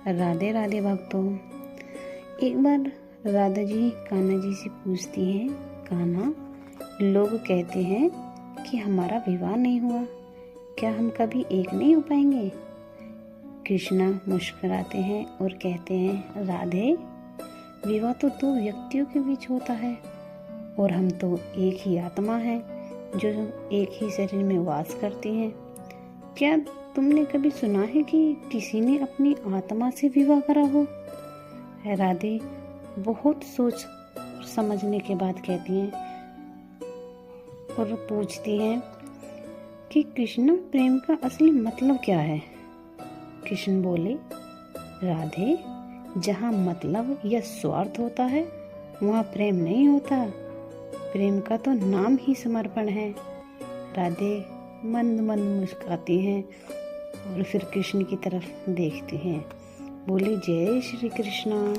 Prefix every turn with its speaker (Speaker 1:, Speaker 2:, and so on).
Speaker 1: राधे राधे भक्तों। एक बार राधा जी कान्हा जी से पूछती हैं, कान्हा, लोग कहते हैं कि हमारा विवाह नहीं हुआ, क्या हम कभी एक नहीं हो पाएंगे? कृष्णा मुस्कुराते हैं और कहते हैं, राधे, विवाह तो दो व्यक्तियों के बीच होता है और हम तो एक ही आत्मा हैं जो एक ही शरीर में वास करती हैं। क्या तुमने कभी सुना है कि किसी ने अपनी आत्मा से विवाह करा हो? राधे बहुत सोच समझने के बाद कहती हैं और पूछती हैं कि कृष्ण, प्रेम का असली मतलब क्या है? कृष्ण बोले, राधे, जहाँ मतलब या स्वार्थ होता है वहाँ प्रेम नहीं होता। प्रेम का तो नाम ही समर्पण है। राधे मंद मंद मुस्कुराती हैं और फिर कृष्ण की तरफ देखती हैं। बोली, जय श्री कृष्णा।